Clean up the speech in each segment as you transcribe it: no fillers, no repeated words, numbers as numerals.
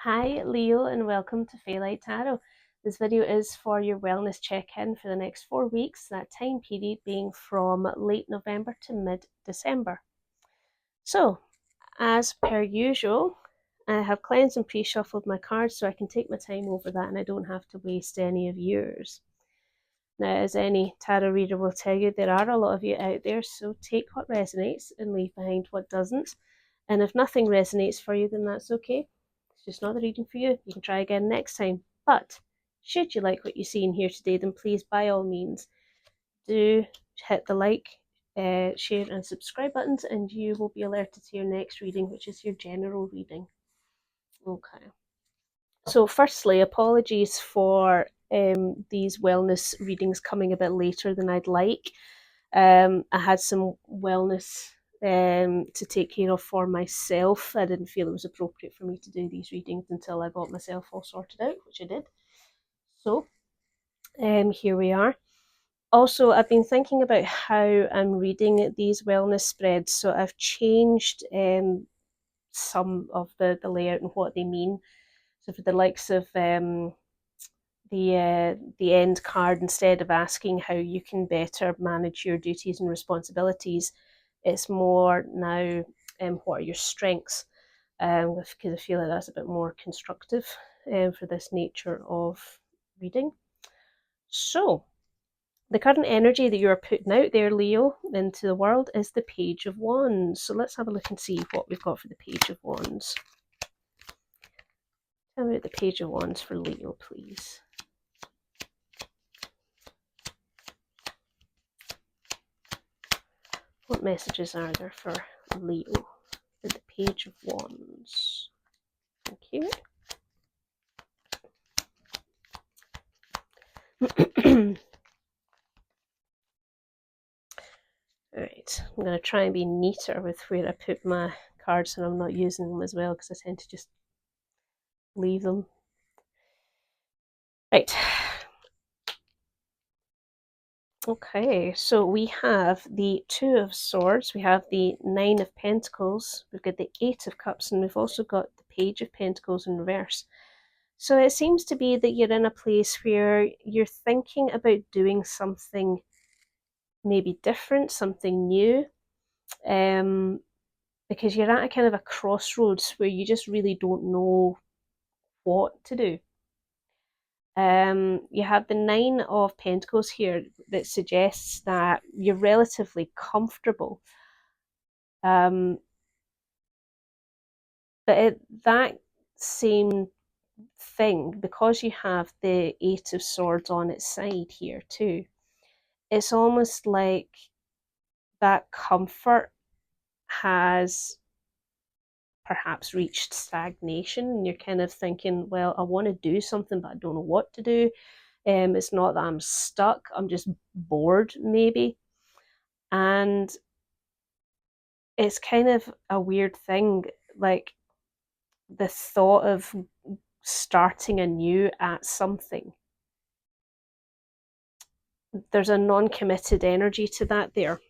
Hi Leo and welcome to Faelight Tarot. This video is for your wellness check-in for the next 4 weeks, that time period being from late November to mid-December. So, as per usual, I have cleansed and pre-shuffled my cards so I can take my time over that and I don't have to waste any of yours. Now, as any tarot reader will tell you, there are a lot of you out there, so take what resonates and leave behind what doesn't. And if nothing resonates for you, then that's okay. It's just not the reading for you. You can try again next time. But should you like what you see in here today, then please, by all means, do hit the like, share, and subscribe buttons, and you will be alerted to your next reading, which is your general reading. Okay. So, firstly, apologies for these wellness readings coming a bit later than I'd like. I had some wellness to take care of for myself. I didn't feel it was appropriate for me to do these readings until I got myself all sorted out, which I did. So, here we are. Also, I've been thinking about how I'm reading these wellness spreads, so I've changed some of the layout and what they mean. So, for the likes of the end card, instead of asking how you can better manage your duties and responsibilities, it's more now what are your strengths, because I feel like that's a bit more constructive for this nature of reading. So the current energy that you're putting out there, Leo, into the world is the Page of Wands. So let's have a look and see what we've got for the Page of Wands. Tell me about the Page of Wands for Leo, please. What messages are there for Leo with the Page of Wands? Thank you. Alright, I'm going to try and be neater with where I put my cards and I'm not using them as well because I tend to just leave them. Right. Okay, so we have the Two of Swords, we have the Nine of Pentacles, we've got the Eight of Cups, and we've also got the Page of Pentacles in reverse. So it seems to be that you're in a place where you're thinking about doing something maybe different, something new, because you're at a kind of a crossroads where you just really don't know what to do. You have the Nine of Pentacles here that suggests that you're relatively comfortable. But that same thing, because you have the Eight of Swords on its side here too, it's almost like that comfort has perhaps reached stagnation and you're kind of thinking, well, I want to do something, but I don't know what to do. It's not that I'm stuck, I'm just bored, maybe. And it's kind of a weird thing, like the thought of starting anew at something. There's a non-committed energy to that there,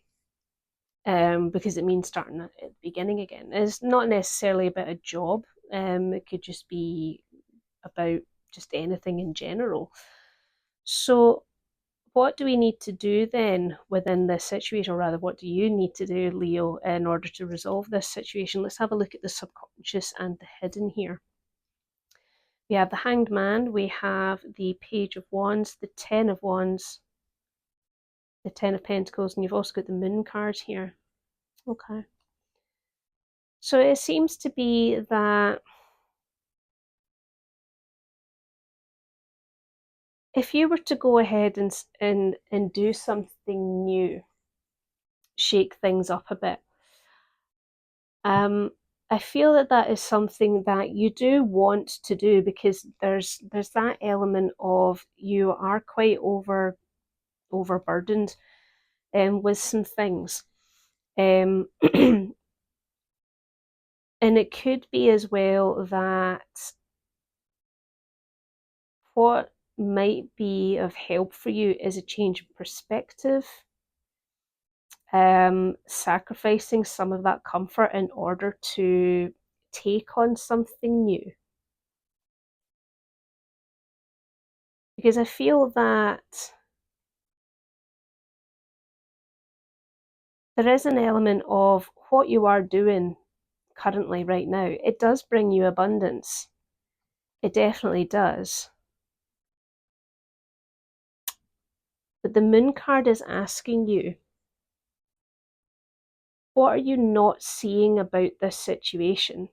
because it means starting at the beginning again. It's not necessarily about a job. It could just be about just anything in general. So what do we need to do then within this situation, or rather, what do you need to do, Leo, in order to resolve this situation? Let's have a look at the subconscious and the hidden here. We have the Hanged Man, we have the Page of Wands, the Ten of Wands, the Ten of Pentacles, and you've also got the Moon card here. Okay. So it seems to be that if you were to go ahead and do something new, shake things up a bit, I feel that that is something that you do want to do, because there's that element of you are quite overburdened with some things. And it could be as well that what might be of help for you is a change of perspective, sacrificing some of that comfort in order to take on something new. because I feel that there is an element of what you are doing currently right now. It does bring you abundance. It definitely does. But the Moon card is asking you, what are you not seeing about this situation?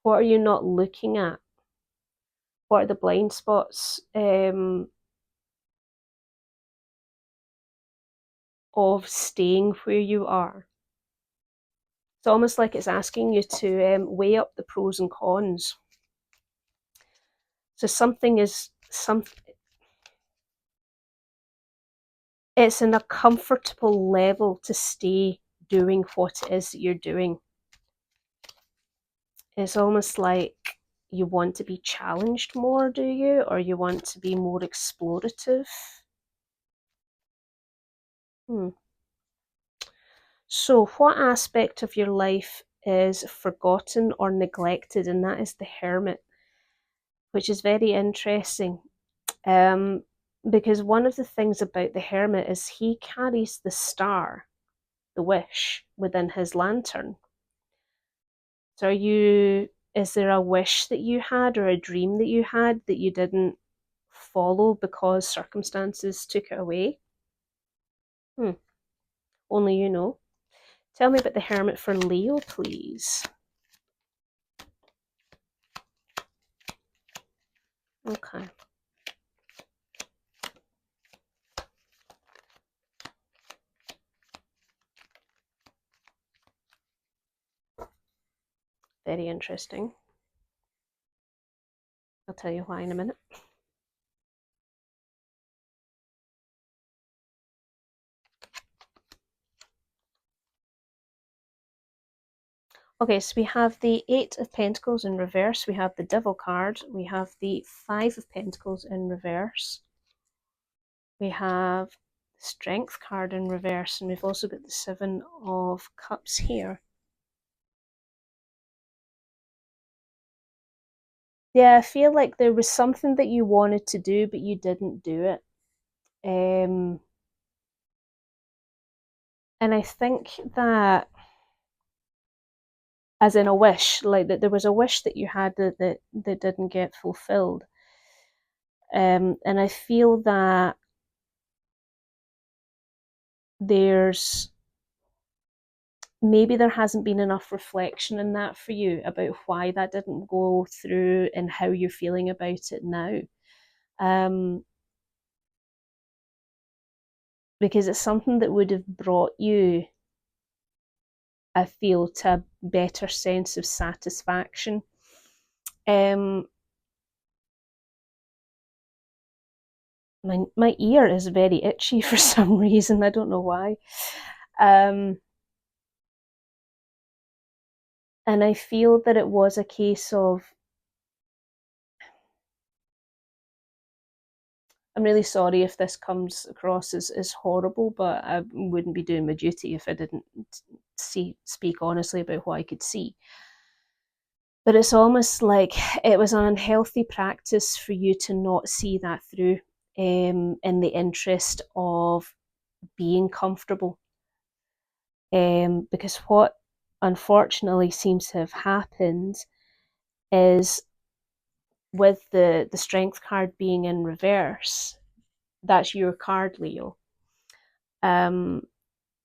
What are you not looking at? What are the blind spots of staying where you are? It's almost like it's asking you to weigh up the pros and cons. So it's in a comfortable level to stay doing what it is that you're doing. It's almost like you want to be challenged more, do you? Or you want to be more explorative? So, what aspect of your life is forgotten or neglected? And that is the Hermit, which is very interesting. Because one of the things about the Hermit is he carries the star, the wish, within his lantern. So is there a wish that you had or a dream that you had that you didn't follow because circumstances took it away? Only you know. Tell me about the Hermit for Leo, please. Okay. Very interesting. I'll tell you why in a minute. Okay, so we have the Eight of Pentacles in reverse, we have the Devil card, we have the Five of Pentacles in reverse, we have the Strength card in reverse, and we've also got the Seven of Cups here. Yeah, I feel like there was something that you wanted to do, but you didn't do it. And I think that, as in a wish, like that there was a wish that you had that didn't get fulfilled. And I feel that maybe there hasn't been enough reflection in that for you about why that didn't go through and how you're feeling about it now. Because it's something that would have brought you, I feel, to a better sense of satisfaction. My ear is very itchy for some reason. I don't know why. And I feel that it was a case of, I'm really sorry if this comes across as horrible, but I wouldn't be doing my duty if I didn't speak honestly about what I could see. But it's almost like it was an unhealthy practice for you to not see that through in the interest of being comfortable. Because what unfortunately seems to have happened is, with the Strength card being in reverse, that's your card, Leo.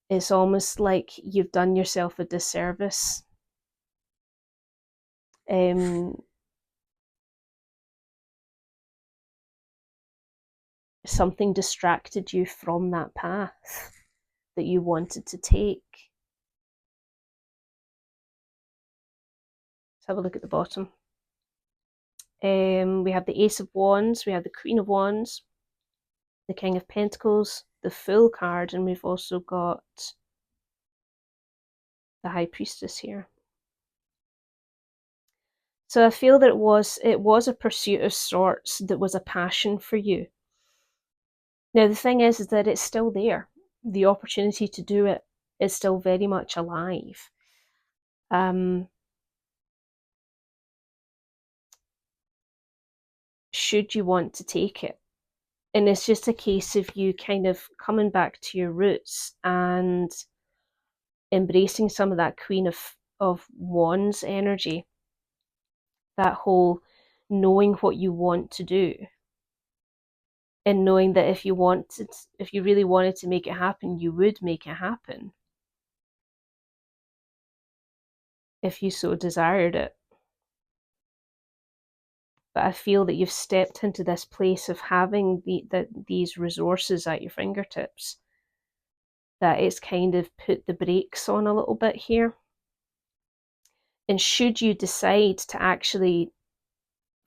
It's almost like you've done yourself a disservice. Something distracted you from that path that you wanted to take. Let's have a look at the bottom. We have the Ace of Wands, we have the Queen of Wands, the King of Pentacles, the Fool card, and we've also got the High Priestess here. So I feel that it was a pursuit of sorts that was a passion for you. Now the thing is that it's still there. The opportunity to do it is still very much alive. should you want to take it. And it's just a case of you kind of coming back to your roots and embracing some of that Queen of Wands energy, that whole knowing what you want to do, and knowing that if you really wanted to make it happen, you would make it happen if you so desired it. But I feel that you've stepped into this place of having these resources at your fingertips, that it's kind of put the brakes on a little bit here. And should you decide to actually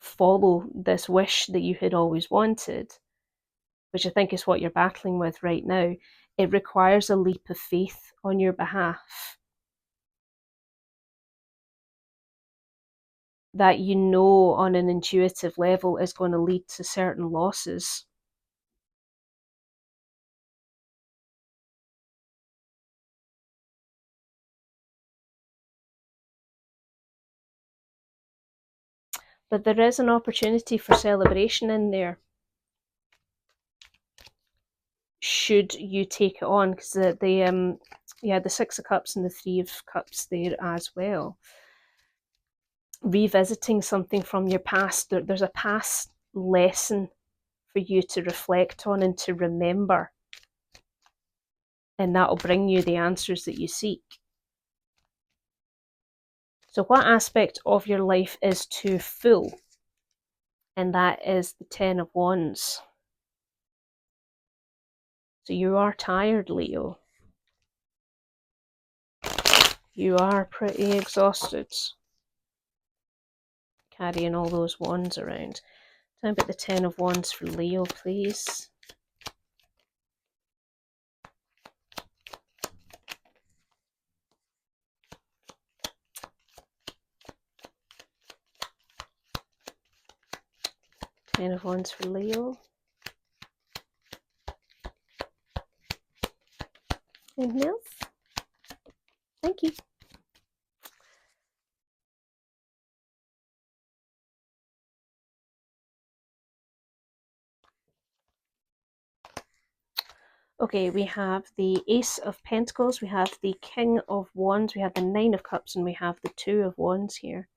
follow this wish that you had always wanted, which I think is what you're battling with right now, it requires a leap of faith on your behalf. That you know on an intuitive level is going to lead to certain losses. But there is an opportunity for celebration in there, should you take it on, because the Six of Cups and the Three of Cups there as well. Revisiting something from your past, there's a past lesson for you to reflect on and to remember, and that'll bring you the answers that you seek. So what aspect of your life is too full? And that is the Ten of Wands. So you are tired, Leo. You are pretty exhausted carrying all those wands around. Tell me about the Ten of Wands for Leo, please. Ten of Wands for Leo. Anything else? Thank you. Okay, we have the Ace of Pentacles, we have the King of Wands, we have the Nine of Cups, and we have the Two of Wands here.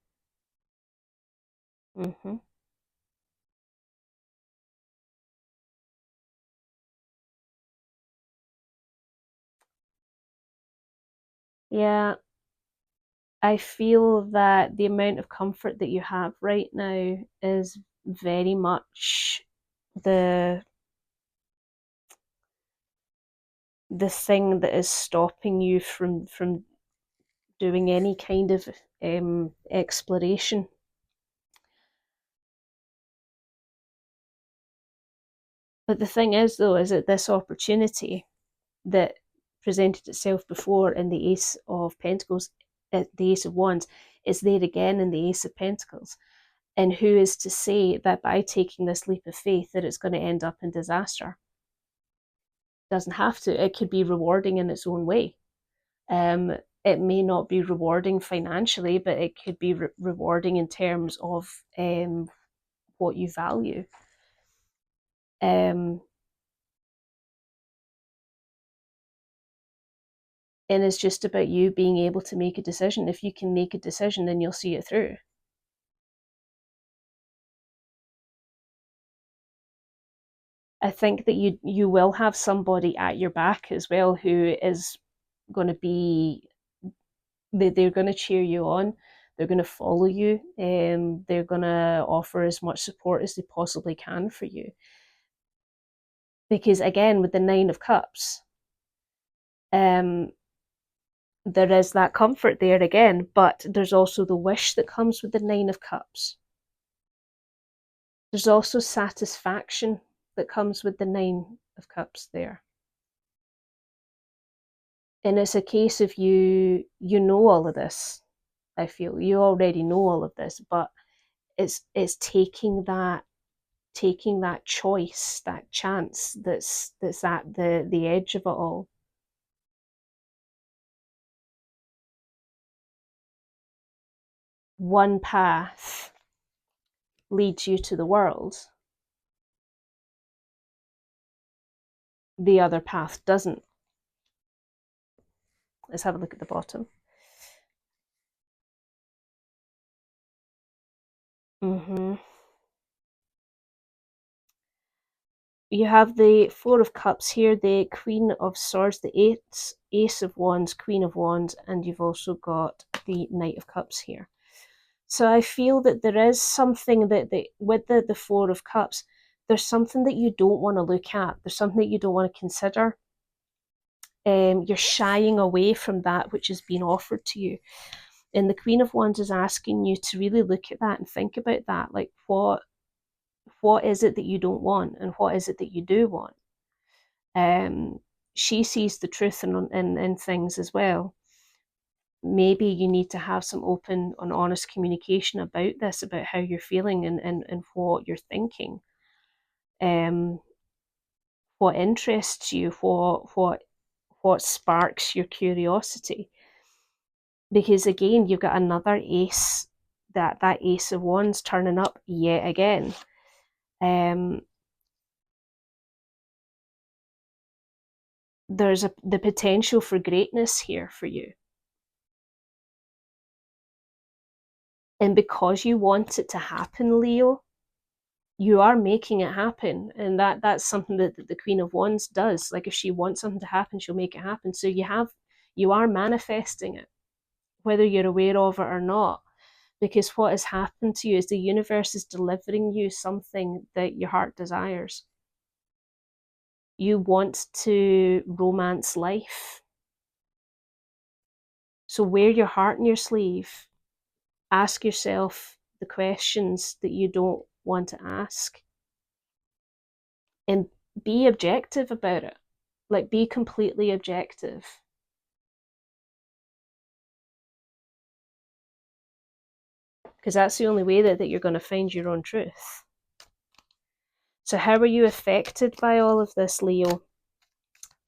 Yeah, I feel that the amount of comfort that you have right now is very much the thing that is stopping you from doing any kind of exploration. But the thing is, though, is that this opportunity that presented itself before in the Ace of Pentacles, the Ace of Wands, is there again in the Ace of Pentacles. And who is to say that by taking this leap of faith that it's going to end up in disaster? It doesn't have to. It could be rewarding in its own way. It may not be rewarding financially, but it could be rewarding in terms of what you value. And it's just about you being able to make a decision. If you can make a decision, then you'll see it through. I think that you will have somebody at your back as well who is going to be, they're going to cheer you on, they're going to follow you, and they're going to offer as much support as they possibly can for you. Because again, with the Nine of Cups, there is that comfort there again, but there's also the wish that comes with the Nine of Cups. There's also satisfaction that comes with the Nine of Cups there. And it's a case of you know all of this. I feel you already know all of this, but it's taking that choice, that chance that's at the edge of it all. One path leads you to the world, the other path doesn't. Let's have a look at the bottom. You have the Four of Cups here, the Queen of Swords, the Ace of Wands, Queen of Wands, and you've also got the Knight of Cups here. So I feel that there is something that with the Four of Cups, there's something that you don't want to look at. There's something that you don't want to consider. You're shying away from that which is being offered to you. And the Queen of Wands is asking you to really look at that and think about that. Like, what is it that you don't want, and what is it that you do want? She sees the truth in things as well. Maybe you need to have some open and honest communication about this, about how you're feeling and what you're thinking. What interests you, what sparks your curiosity. Because again, you've got another ace, that Ace of Wands turning up yet again. There's the potential for greatness here for you. And because you want it to happen, Leo, you are making it happen. And that's something that the Queen of Wands does. Like, if she wants something to happen, she'll make it happen. So you are manifesting it, whether you're aware of it or not. Because what has happened to you is the universe is delivering you something that your heart desires. You want to romance life. So wear your heart in your sleeve. Ask yourself the questions that you don't want to ask. And be objective about it. Like, be completely objective. Because that's the only way that you're going to find your own truth. So how are you affected by all of this, Leo?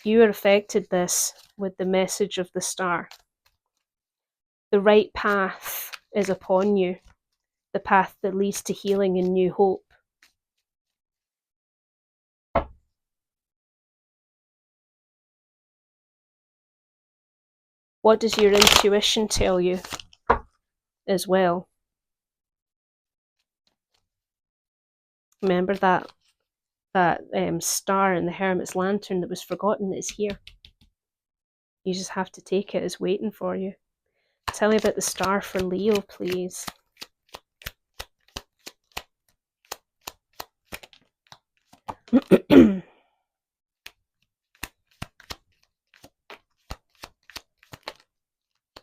You are affected this with the message of the star. The right path is upon you. The path that leads to healing and new hope. What does your intuition tell you as well? Remember that star in the Hermit's Lantern that was forgotten is here. You just have to take it as waiting for you. Tell me about the star for Leo, please.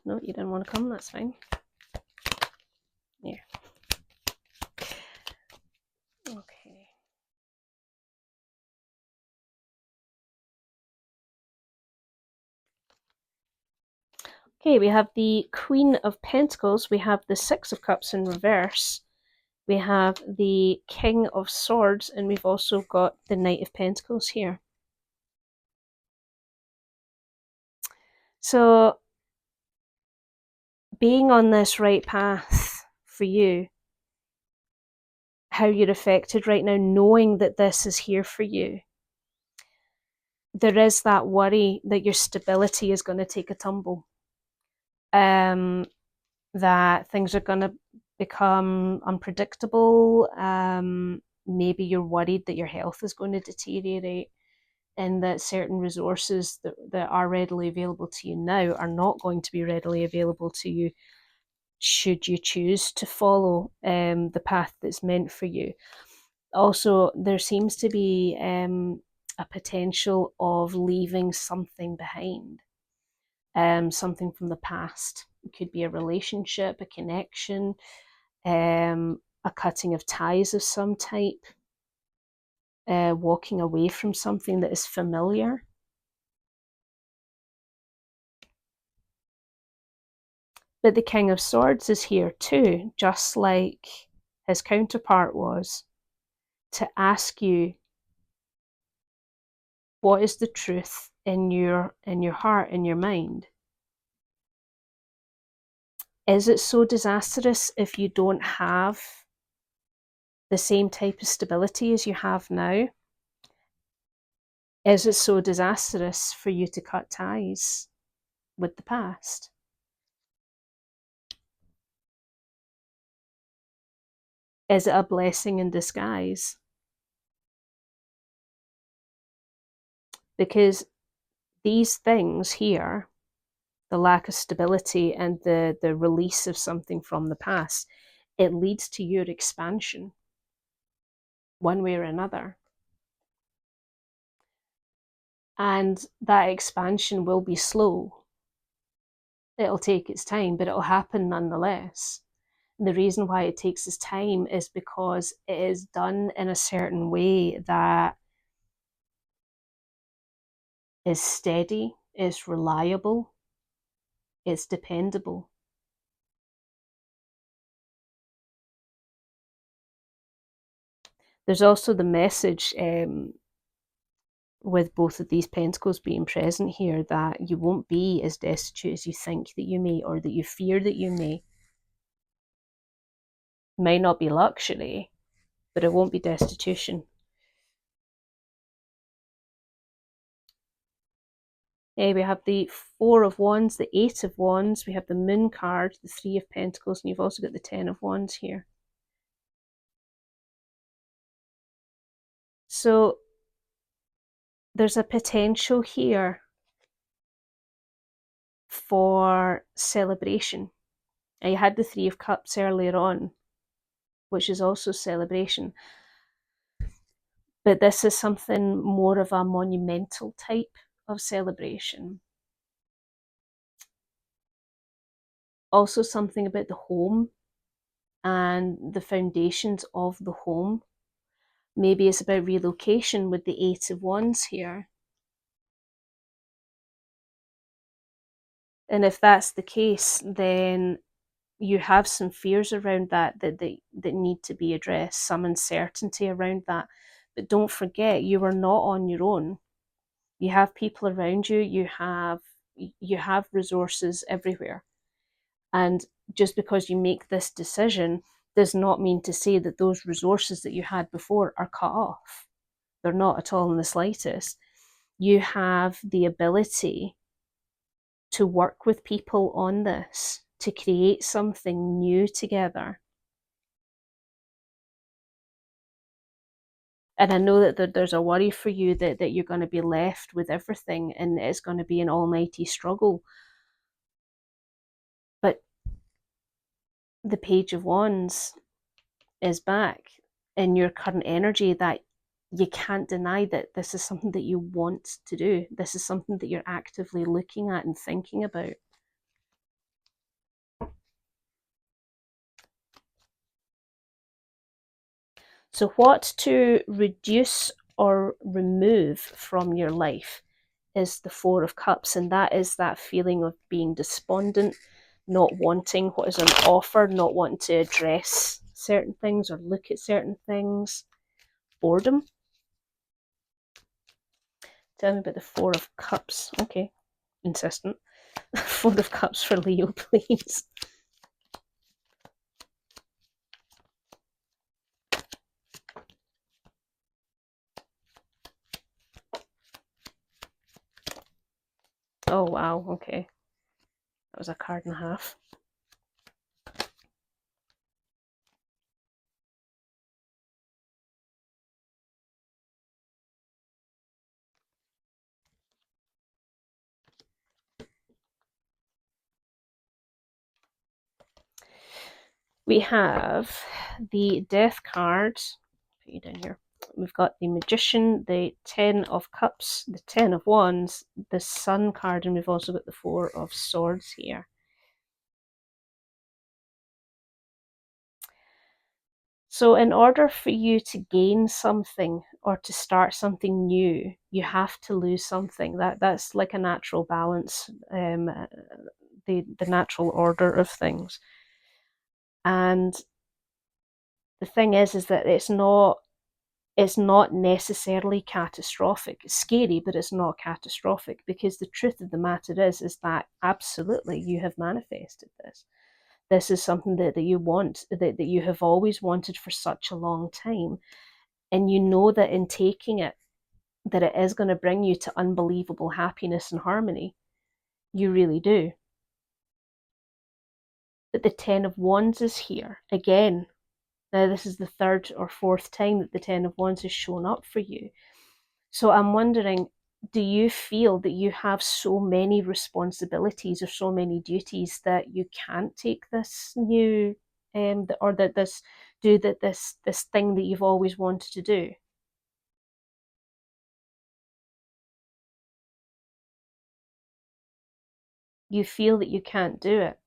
No, you didn't want to come, that's fine. Yeah. Okay. Okay, we have the Queen of Pentacles, we have the Six of Cups in reverse, we have the King of Swords, and we've also got the Knight of Pentacles here. So, being on this right path for you, how you're affected right now, knowing that this is here for you, there is that worry that your stability is going to take a tumble. That things are going to become unpredictable. Maybe you're worried that your health is going to deteriorate, and that certain resources that are readily available to you now are not going to be readily available to you should you choose to follow the path that's meant for you. Also, there seems to be a potential of leaving something behind, something from the past. It could be a relationship, a connection, a cutting of ties of some type, walking away from something that is familiar. But the King of Swords is here too, just like his counterpart was, to ask you, what is the truth in your heart, in your mind? Is it so disastrous if you don't have the same type of stability as you have now? Is it so disastrous for you to cut ties with the past? Is it a blessing in disguise? Because these things here, the lack of stability and the release of something from the past, it leads to your expansion one way or another. And that expansion will be slow. It'll take its time, but it'll happen nonetheless. And the reason why it takes its time is because it is done in a certain way that is steady, is reliable, it's dependable. There's also the message with both of these pentacles being present here that you won't be as destitute as you think that you may, or that you fear that you may. It might not be luxury, but it won't be destitution. We have the Four of Wands, the Eight of Wands, we have the Moon card, the Three of Pentacles, and you've also got the Ten of Wands here. So there's a potential here for celebration. And you had the Three of Cups earlier on, which is also celebration. But this is something more of a monumental type of celebration. Also something about the home and the foundations of the home. Maybe it's about relocation with the Eight of Wands here. And if that's the case, then you have some fears around that need to be addressed, some uncertainty around that. But don't forget, you are not on your own. You have people around you, you have resources everywhere. And just because you make this decision does not mean to say that those resources that you had before are cut off. They're not at all in the slightest. You have the ability to work with people on this, to create something new together. And I know that there's a worry for you that you're going to be left with everything and it's going to be an almighty struggle. But the Page of Wands is back in your current energy, that you can't deny that this is something that you want to do. This is something that you're actively looking at and thinking about. So what to reduce or remove from your life is the Four of Cups, and that is that feeling of being despondent, not wanting what is on offer, not wanting to address certain things or look at certain things. Boredom. Tell me about the Four of Cups. Okay, insistent. Four of Cups for Leo, please. Oh wow, okay. That was a card and a half. We have the Death card. Put you down here. We've got the Magician, the Ten of Cups, the Ten of Wands, the Sun card, and we've also got the Four of Swords here. So in order for you to gain something or to start something new, you have to lose something. That's like a natural balance, the natural order of things. And the thing is that it's not necessarily catastrophic. It's scary, but it's not catastrophic, because the truth of the matter is that absolutely you have manifested this. this is something that you want, that you have always wanted for such a long time. And you know that in taking it, that it is going to bring you to unbelievable happiness and harmony. You really do. But the Ten of Wands is here again. Now, this is the third or fourth time that the Ten of Wands has shown up for you. So I'm wondering, do you feel that you have so many responsibilities or so many duties that you can't take this new, or that this thing that you've always wanted to do? You feel that you can't do it.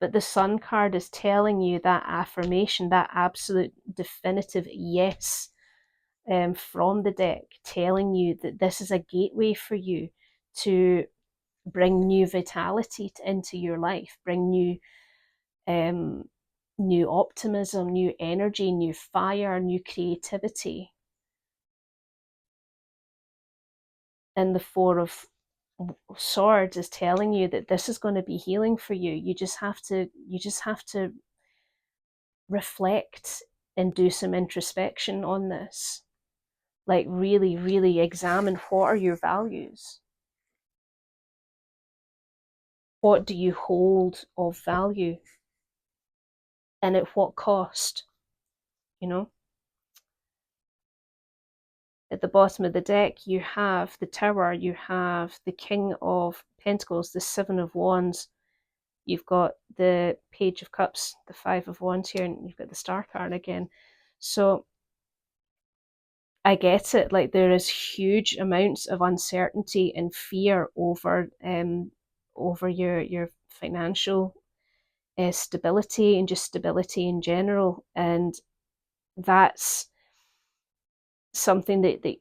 But the Sun card is telling you that affirmation, that absolute definitive yes, from the deck, telling you that this is a gateway for you to bring new vitality into your life, bring new optimism, new energy, new fire, new creativity. And the Four of Swords is telling you that this is going to be healing for you. You just have to reflect and do some introspection on this. Like really, really examine, what are your values? What do you hold of value? And at what cost? You know? At the bottom of the deck, you have the Tower, you have the King of Pentacles, the Seven of Wands, you've got the Page of Cups, the Five of Wands here, and you've got the Star card again. So I get it. Like, there is huge amounts of uncertainty and fear over your financial stability and just stability in general, and that's something that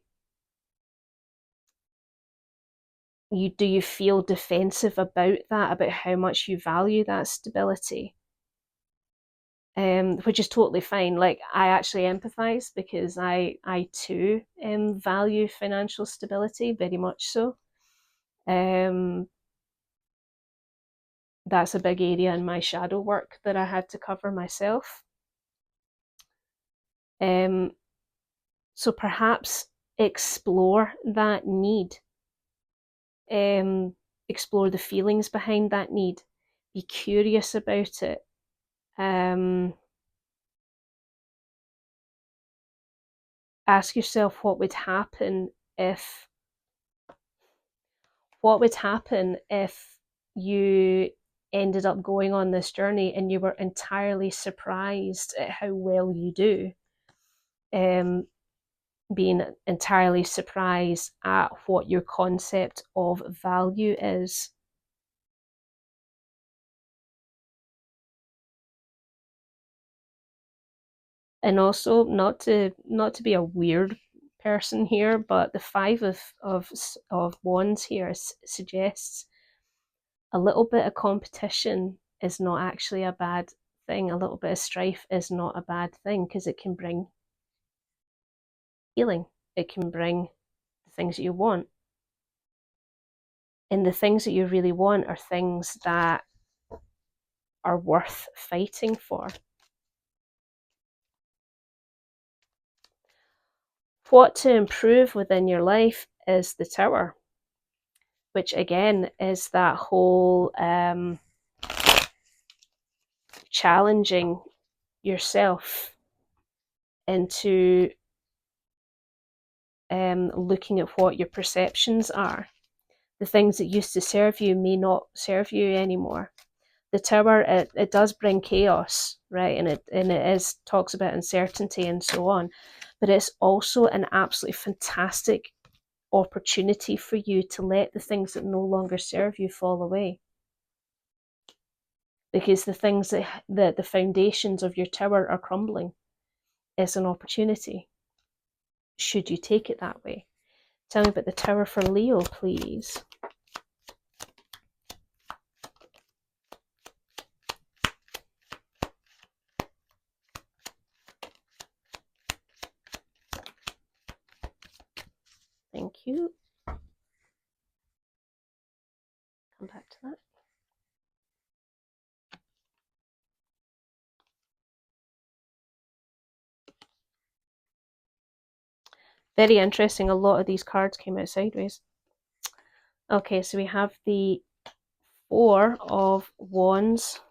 you feel defensive about that, about how much you value that stability, which is totally fine. Like, I actually empathize, because I too value financial stability very much so. That's a big area in my shadow work that I had to cover myself. So perhaps explore that need. Explore the feelings behind that need. Be curious about it. Ask yourself what would happen if you ended up going on this journey and you were entirely surprised at how well you do. Being entirely surprised at what your concept of value is. And also, not to be a weird person here, but the Five of Wands here suggests a little bit of competition is not actually a bad thing. A little bit of strife is not a bad thing, because it can bring healing. It can bring the things that you want. And the things that you really want are things that are worth fighting for. What to improve within your life is the Tower, which again is that whole challenging yourself into looking at what your perceptions are. The things that used to serve you may not serve you anymore. The Tower, it does bring chaos, right? And it is talks about uncertainty and so on, but it's also an absolutely fantastic opportunity for you to let the things that no longer serve you fall away. Because the things that the foundations of your tower are crumbling is an opportunity, should you take it that way. Tell me about the Tower for Leo, please. Thank you. Come back to that. Very interesting. A lot of these cards came out sideways. Okay, so we have the Four of Wands.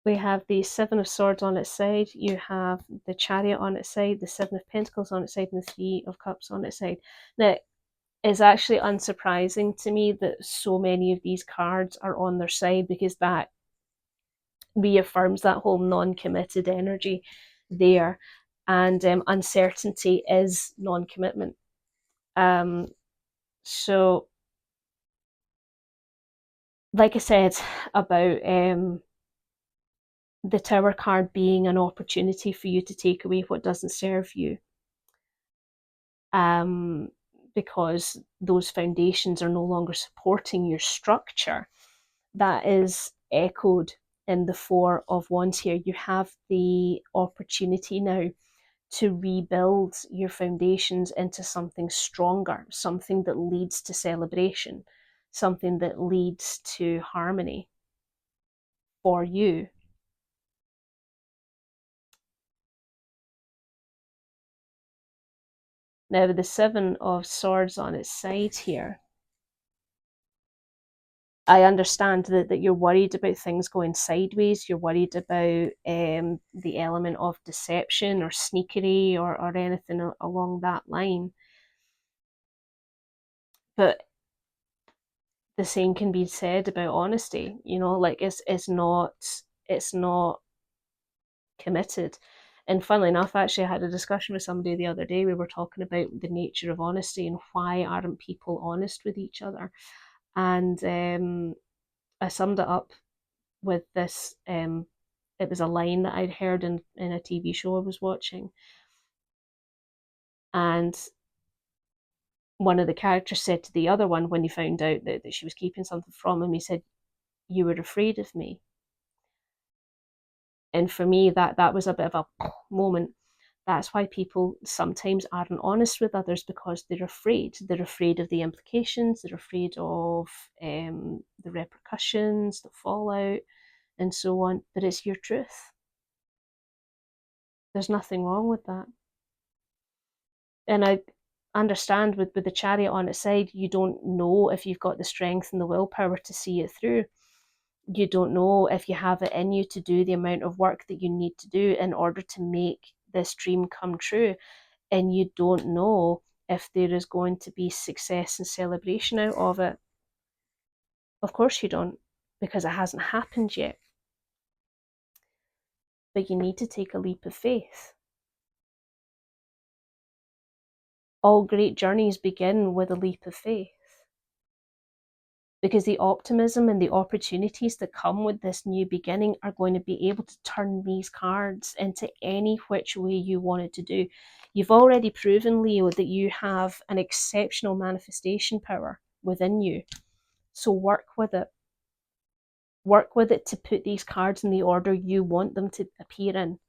We have the Seven of Swords on its side. You have the Chariot on its side, the Seven of Pentacles on its side, and the Three of Cups on its side. Now, it's actually unsurprising to me that so many of these cards are on their side, because that reaffirms that whole non-committed energy there. And uncertainty is non-commitment. So, like I said about the Tower card being an opportunity for you to take away what doesn't serve you, because those foundations are no longer supporting your structure, that is echoed in the Four of Wands here. You have the opportunity now to rebuild your foundations into something stronger, something that leads to celebration, something that leads to harmony for you. Now, with the Seven of Swords on its side here, I understand that you're worried about things going sideways. You're worried about the element of deception or sneakery or anything along that line. But the same can be said about honesty. You know, like it's not committed. And funnily enough, actually, I had a discussion with somebody the other day. We were talking about the nature of honesty and why aren't people honest with each other. And I summed it up with this. It was a line that I'd heard in a TV show I was watching. And one of the characters said to the other one, when he found out that she was keeping something from him, he said, "You were afraid of me." And for me, that was a bit of a moment. That's why people sometimes aren't honest with others, because they're afraid. They're afraid of the implications, they're afraid of the repercussions, the fallout, and so on. But it's your truth. There's nothing wrong with that. And I understand with the Chariot on its side, you don't know if you've got the strength and the willpower to see it through. You don't know if you have it in you to do the amount of work that you need to do in order to make this dream come true. And you don't know if there is going to be success and celebration out of it. Of course you don't, because it hasn't happened yet. But you need to take a leap of faith. All great journeys begin with a leap of faith, because the optimism and the opportunities that come with this new beginning are going to be able to turn these cards into any which way you want it to do. You've already proven, Leo, that you have an exceptional manifestation power within you. So work with it. Work with it to put these cards in the order you want them to appear in.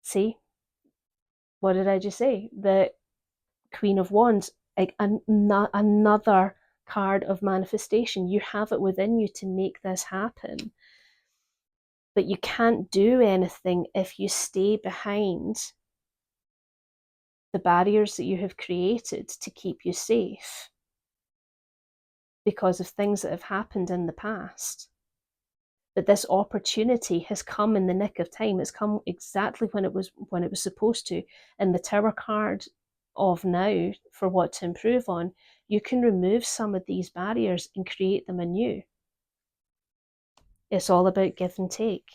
See? What did I just say? The Queen of Wands, like another card of manifestation. You have it within you to make this happen. But you can't do anything if you stay behind the barriers that you have created to keep you safe, because of things that have happened in the past. But this opportunity has come in the nick of time. It's come exactly when it was supposed to. And the Tower card of now, for what to improve on, you can remove some of these barriers and create them anew. It's all about give and take.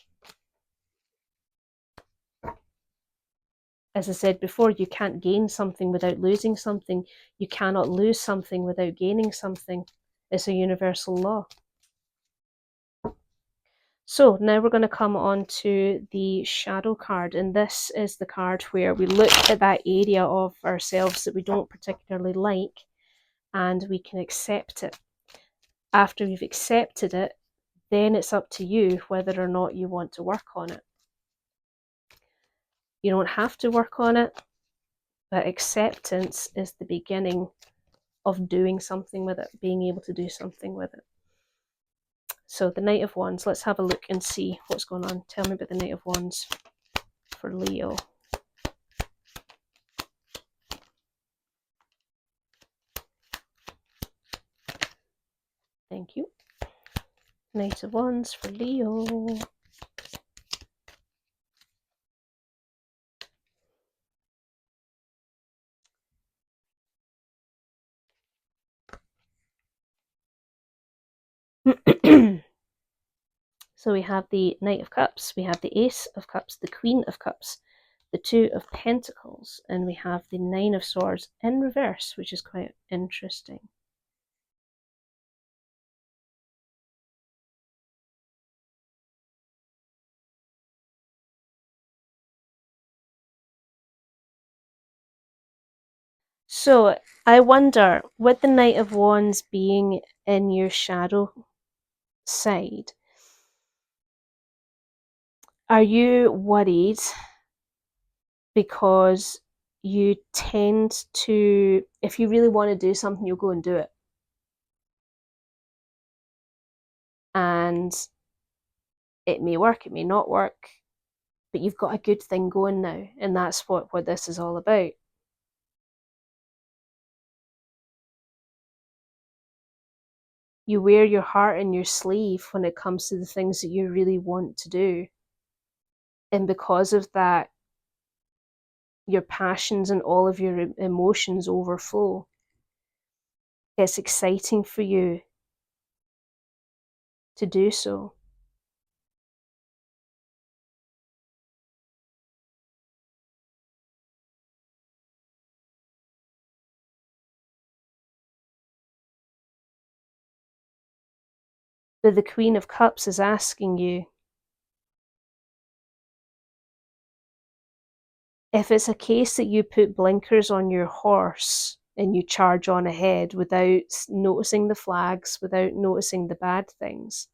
As I said before, you can't gain something without losing something. You cannot lose something without gaining something. It's a universal law. So now we're going to come on to the Shadow card, and this is the card where we look at that area of ourselves that we don't particularly like, and we can accept it. After we've accepted it, then it's up to you whether or not you want to work on it. You don't have to work on it, but acceptance is the beginning of doing something with it, being able to do something with it. So the Knight of Wands, let's have a look and see what's going on. Tell me about the Knight of Wands for Leo. Thank you. Knight of Wands for Leo. So we have the Knight of Cups, we have the Ace of Cups, the Queen of Cups, the Two of Pentacles, and we have the Nine of Swords in reverse, which is quite interesting. So I wonder, with the Knight of Wands being in your shadow side, are you worried because you tend to, if you really want to do something, you'll go and do it. And it may work, it may not work, but you've got a good thing going now, and that's what this is all about. You wear your heart in your sleeve when it comes to the things that you really want to do. And because of that, your passions and all of your emotions overflow. It's exciting for you to do so. But the Queen of Cups is asking you, if it's a case that you put blinkers on your horse and you charge on ahead without noticing the flags, without noticing the bad things,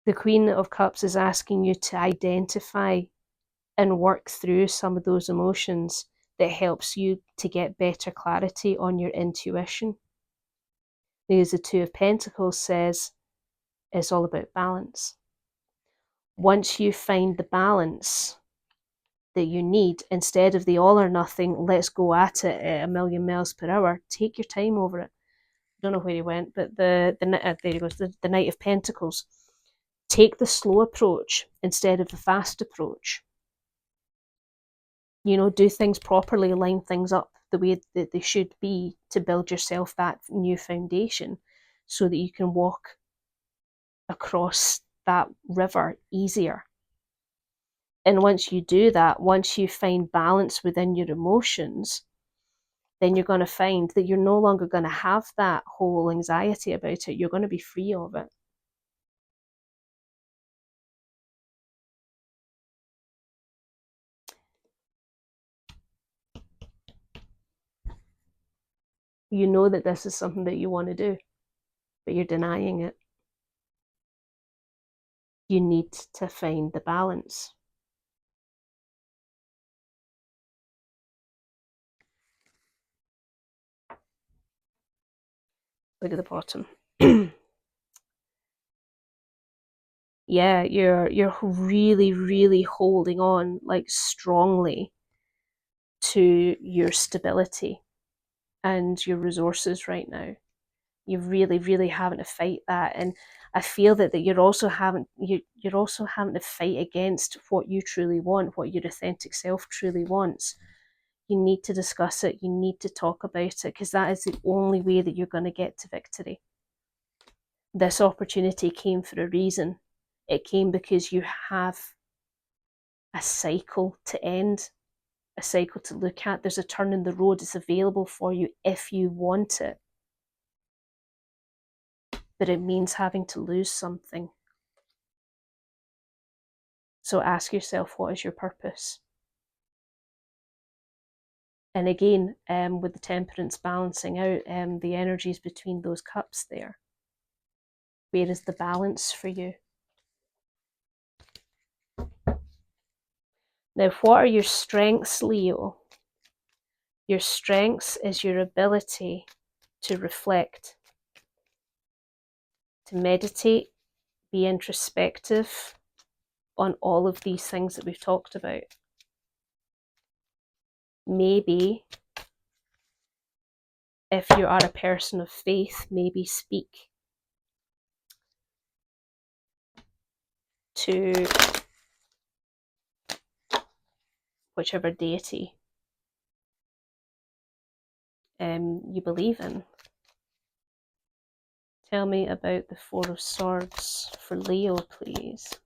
the Queen of Cups is asking you to identify and work through some of those emotions that helps you to get better clarity on your intuition. Because the Two of Pentacles says it's all about balance. Once you find the balance that you need, instead of the all or nothing, let's go at it at 1,000,000 miles per hour, take your time over it. I don't know where he went, but there he goes, the Knight of Pentacles. Take the slow approach instead of the fast approach. You know, do things properly, line things up the way that they should be to build yourself that new foundation so that you can walk across that river easier. And once you do that, once you find balance within your emotions, then you're going to find that you're no longer going to have that whole anxiety about it. You're going to be free of it. You know that this is something that you want to do, but you're denying it. You need to find the balance. Look at the bottom. Yeah, you're really, really holding on like strongly to your stability and your resources right now. You're really, really having to fight that, and I feel that you're also having to fight against what you truly want, what your authentic self truly wants. You need to discuss it. You need to talk about it, because that is the only way that you're going to get to victory. This opportunity came for a reason. It came because you have a cycle to end, a cycle to look at. There's a turn in the road. It's available for you if you want it. But it means having to lose something. So ask yourself, what is your purpose? And again, with the Temperance balancing out the energies between those cups there, where is the balance for you? Now, what are your strengths, Leo? Your strengths is your ability to reflect, to meditate, be introspective on all of these things that we've talked about. Maybe, if you are a person of faith, maybe speak to whichever deity you believe in. Tell me about the Four of Swords for Leo, please.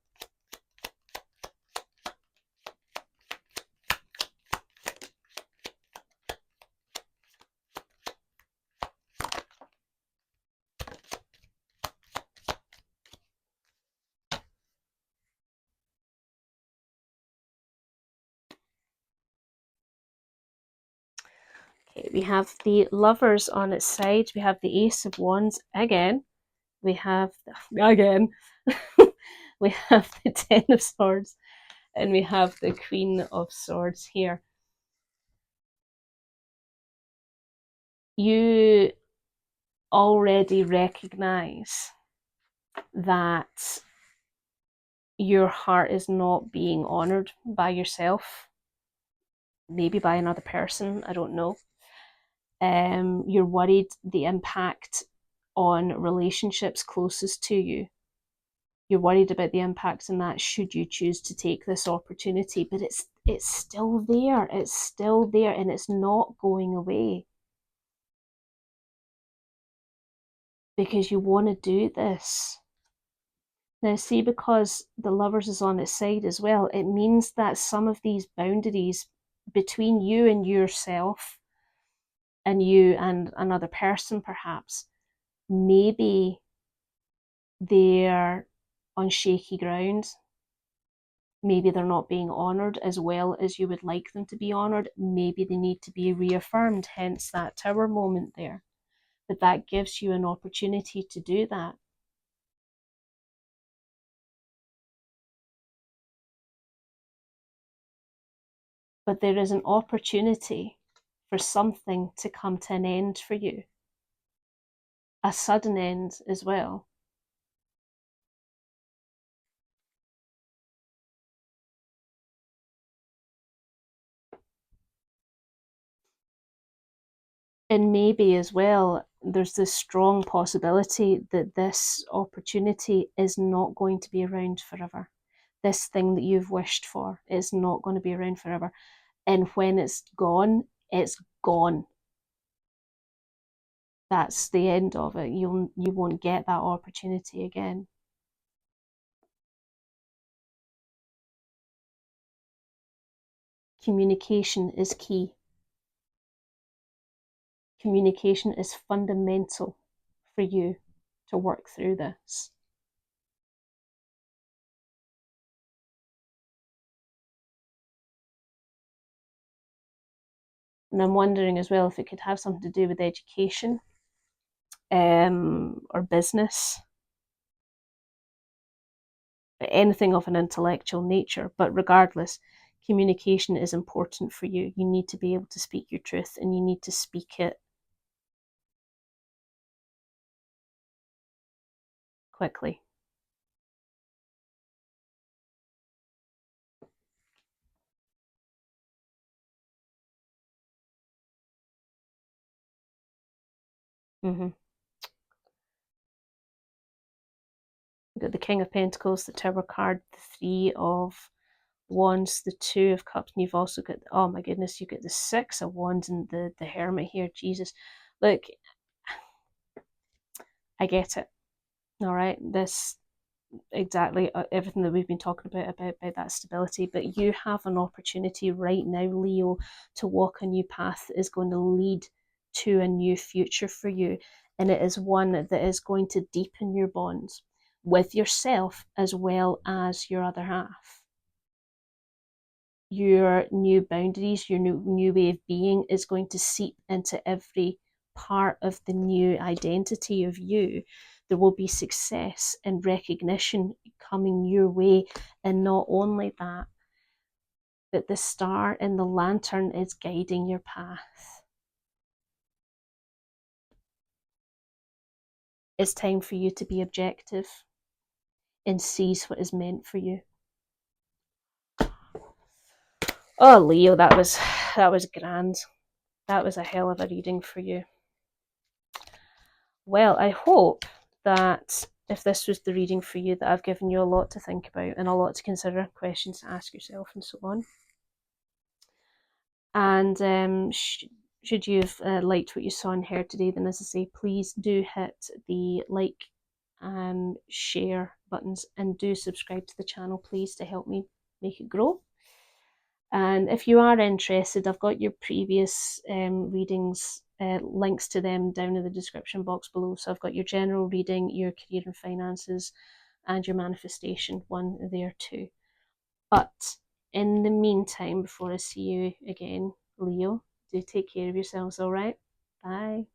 Okay, we have the Lovers on its side. We have the Ace of Wands again. We have again. We have the Ten of Swords, and we have the Queen of Swords here. You already recognize that your heart is not being honored by yourself, maybe by another person, I don't know. You're worried the impact on relationships closest to you. You're worried about the impact on that should you choose to take this opportunity, but it's still there. It's still there, and it's not going away. Because you want to do this. Now, see, because the Lovers is on its side as well, it means that some of these boundaries between you and yourself and you and another person, perhaps, maybe they're on shaky ground. Maybe they're not being honoured as well as you would like them to be honoured. Maybe they need to be reaffirmed, hence that Tower moment there. But that gives you an opportunity to do that. But there is an opportunity for something to come to an end for you. A sudden end as well. And maybe as well, there's this strong possibility that this opportunity is not going to be around forever. This thing that you've wished for is not going to be around forever. And when it's gone, it's gone. That's the end of it. You won't get that opportunity again. Communication is key. Communication is fundamental for you to work through this. And I'm wondering as well if it could have something to do with education or business, anything of an intellectual nature. But regardless, communication is important for you. You need to be able to speak your truth, and you need to speak it quickly. Mm-hmm. You've got the King of Pentacles, the Tower card, the Three of Wands, the Two of Cups, and you've also got, oh my goodness, you've got the Six of Wands and the Hermit here. Jesus. Look, I get it. All right. This exactly everything that we've been talking about that stability, but you have an opportunity right now, Leo, to walk a new path that is going to lead to a new future for you, and it is one that is going to deepen your bonds with yourself as well as your other half. Your new boundaries, your new way of being is going to seep into every part of the new identity of you. There will be success and recognition coming your way, and not only that, but the star and the lantern is guiding your path. It's time for you to be objective and seize what is meant for you. Oh, Leo, that was grand. That was a hell of a reading for you. Well, I hope that if this was the reading for you, that I've given you a lot to think about and a lot to consider, questions to ask yourself, and so on. And should you have liked what you saw and heard today, then as I say, please do hit the like and share buttons, and do subscribe to the channel, please, to help me make it grow. And if you are interested, I've got your previous readings, links to them down in the description box below. So I've got your general reading, your career and finances, and your manifestation one there too. But in the meantime, before I see you again, Leo, do take care of yourselves, all right? Bye.